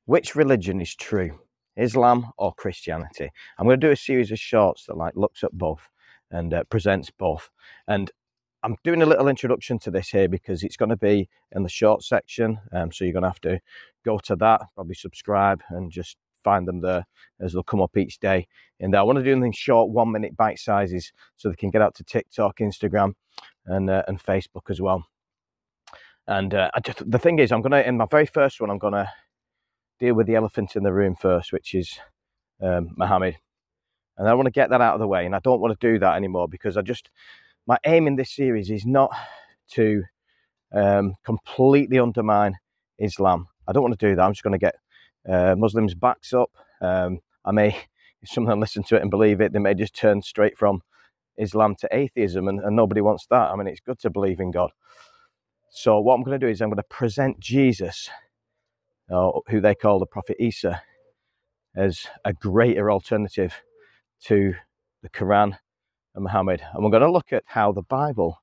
Which religion is true, Islam or Christianity? I'm going to do a series of shorts that looks at both and presents both. And I'm doing a little introduction to this here because it's going to be in the short section. So you're going to have to go to that, probably subscribe and just find them there as they'll come up each day. And I want to do them in short 1 minute bite sizes so they can get out to TikTok, Instagram and Facebook as well. And the thing is, in my very first one, I'm going to deal with the elephant in the room first, which is Muhammad. And I want to get that out of the way. And I don't want to do that anymore because my aim in this series is not to completely undermine Islam. I don't want to do that. I'm just going to get Muslims' backs up. If some of them listen to it and believe it, they may just turn straight from Islam to atheism, and nobody wants that. I mean, it's good to believe in God. So what I'm going to do is I'm going to present Jesus, who they call the Prophet Isa, as a greater alternative to the Quran and Muhammad. And we're going to look at how the Bible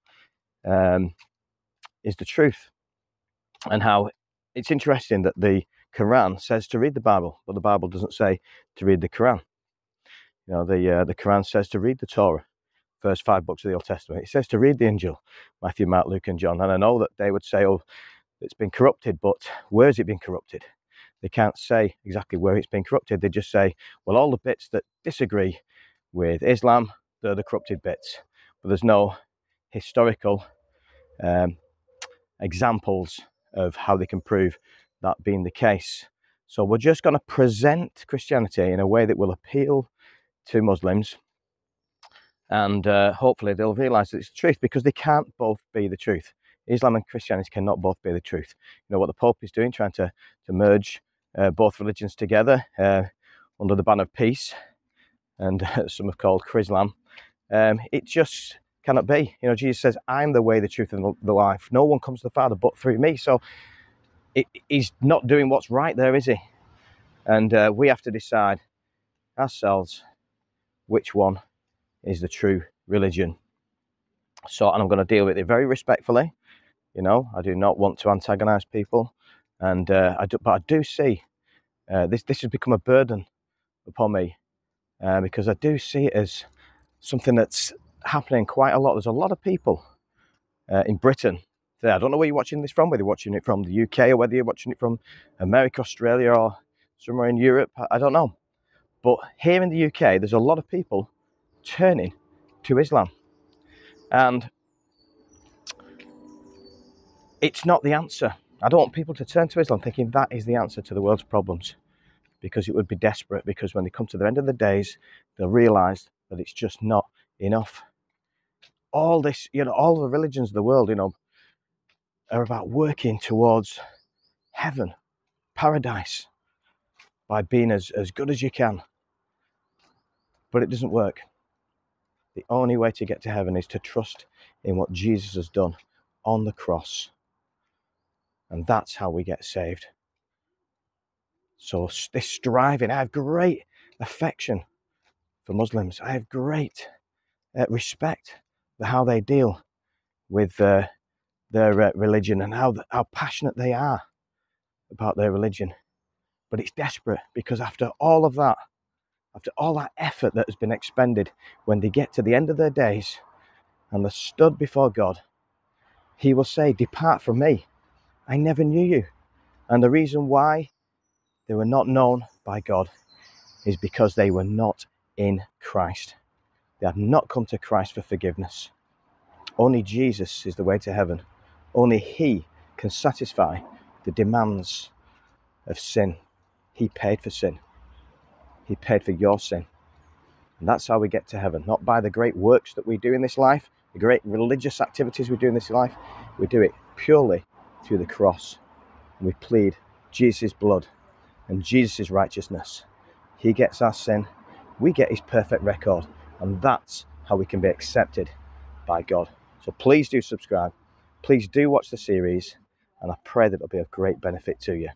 is the truth, and how it's interesting that the Quran says to read the Bible, but the Bible doesn't say to read the Quran. You know, the Quran says to read the Torah, first 5 books of the Old Testament. It says to read the Injil, Matthew, Mark, Luke and John. And I know that they would say, oh, it's been corrupted, but where has it been corrupted? They can't say exactly where it's been corrupted. They just say, well, all the bits that disagree with Islam, they're the corrupted bits. But there's no historical examples of how they can prove that being the case. So we're just going to present Christianity in a way that will appeal to Muslims, and hopefully they'll realize that it's the truth, because they can't both be the truth. Islam and Christianity cannot both be the truth. You know what the Pope is doing, trying to merge both religions together under the banner of peace, and some have called Chrislam. It just cannot be. You know, Jesus says, I'm the way, the truth and the life. No one comes to the Father but through me. So he's not doing what's right there, is he? And we have to decide ourselves which one is the true religion. So, and I'm going to deal with it very respectfully. You know, I do not want to antagonize people, and but I do see this has become a burden upon me, because I do see it as something that's happening quite a lot. There's a lot of people in Britain. I don't know where you're watching this from, whether you're watching it from the UK or whether you're watching it from America, Australia, or somewhere in Europe. I don't know. But here in the UK, there's a lot of people turning to Islam. And it's not the answer. I don't want people to turn to Islam thinking that is the answer to the world's problems, because it would be desperate. Because when they come to the end of the days, they'll realize that it's just not enough. All this, you know, all the religions of the world, you know, are about working towards heaven, paradise, by being as good as you can. But it doesn't work. The only way to get to heaven is to trust in what Jesus has done on the cross. And that's how we get saved. So this striving, I have great affection for Muslims. I have great respect for how they deal with their religion, and how passionate they are about their religion. But it's desperate, because after all of that, after all that effort that has been expended, when they get to the end of their days and they're stood before God, he will say, depart from me, I never knew you. And the reason why they were not known by God is because they were not in Christ. They had not come to Christ for forgiveness. Only Jesus is the way to heaven. Only he can satisfy the demands of sin. He paid for sin. He paid for your sin. And that's how we get to heaven. Not by the great works that we do in this life, the great religious activities we do in this life. We do it purely through the cross. And we plead Jesus' blood and Jesus' righteousness. He gets our sin. We get his perfect record. And that's how we can be accepted by God. So please do subscribe. Please do watch the series. And I pray that it'll be of great benefit to you.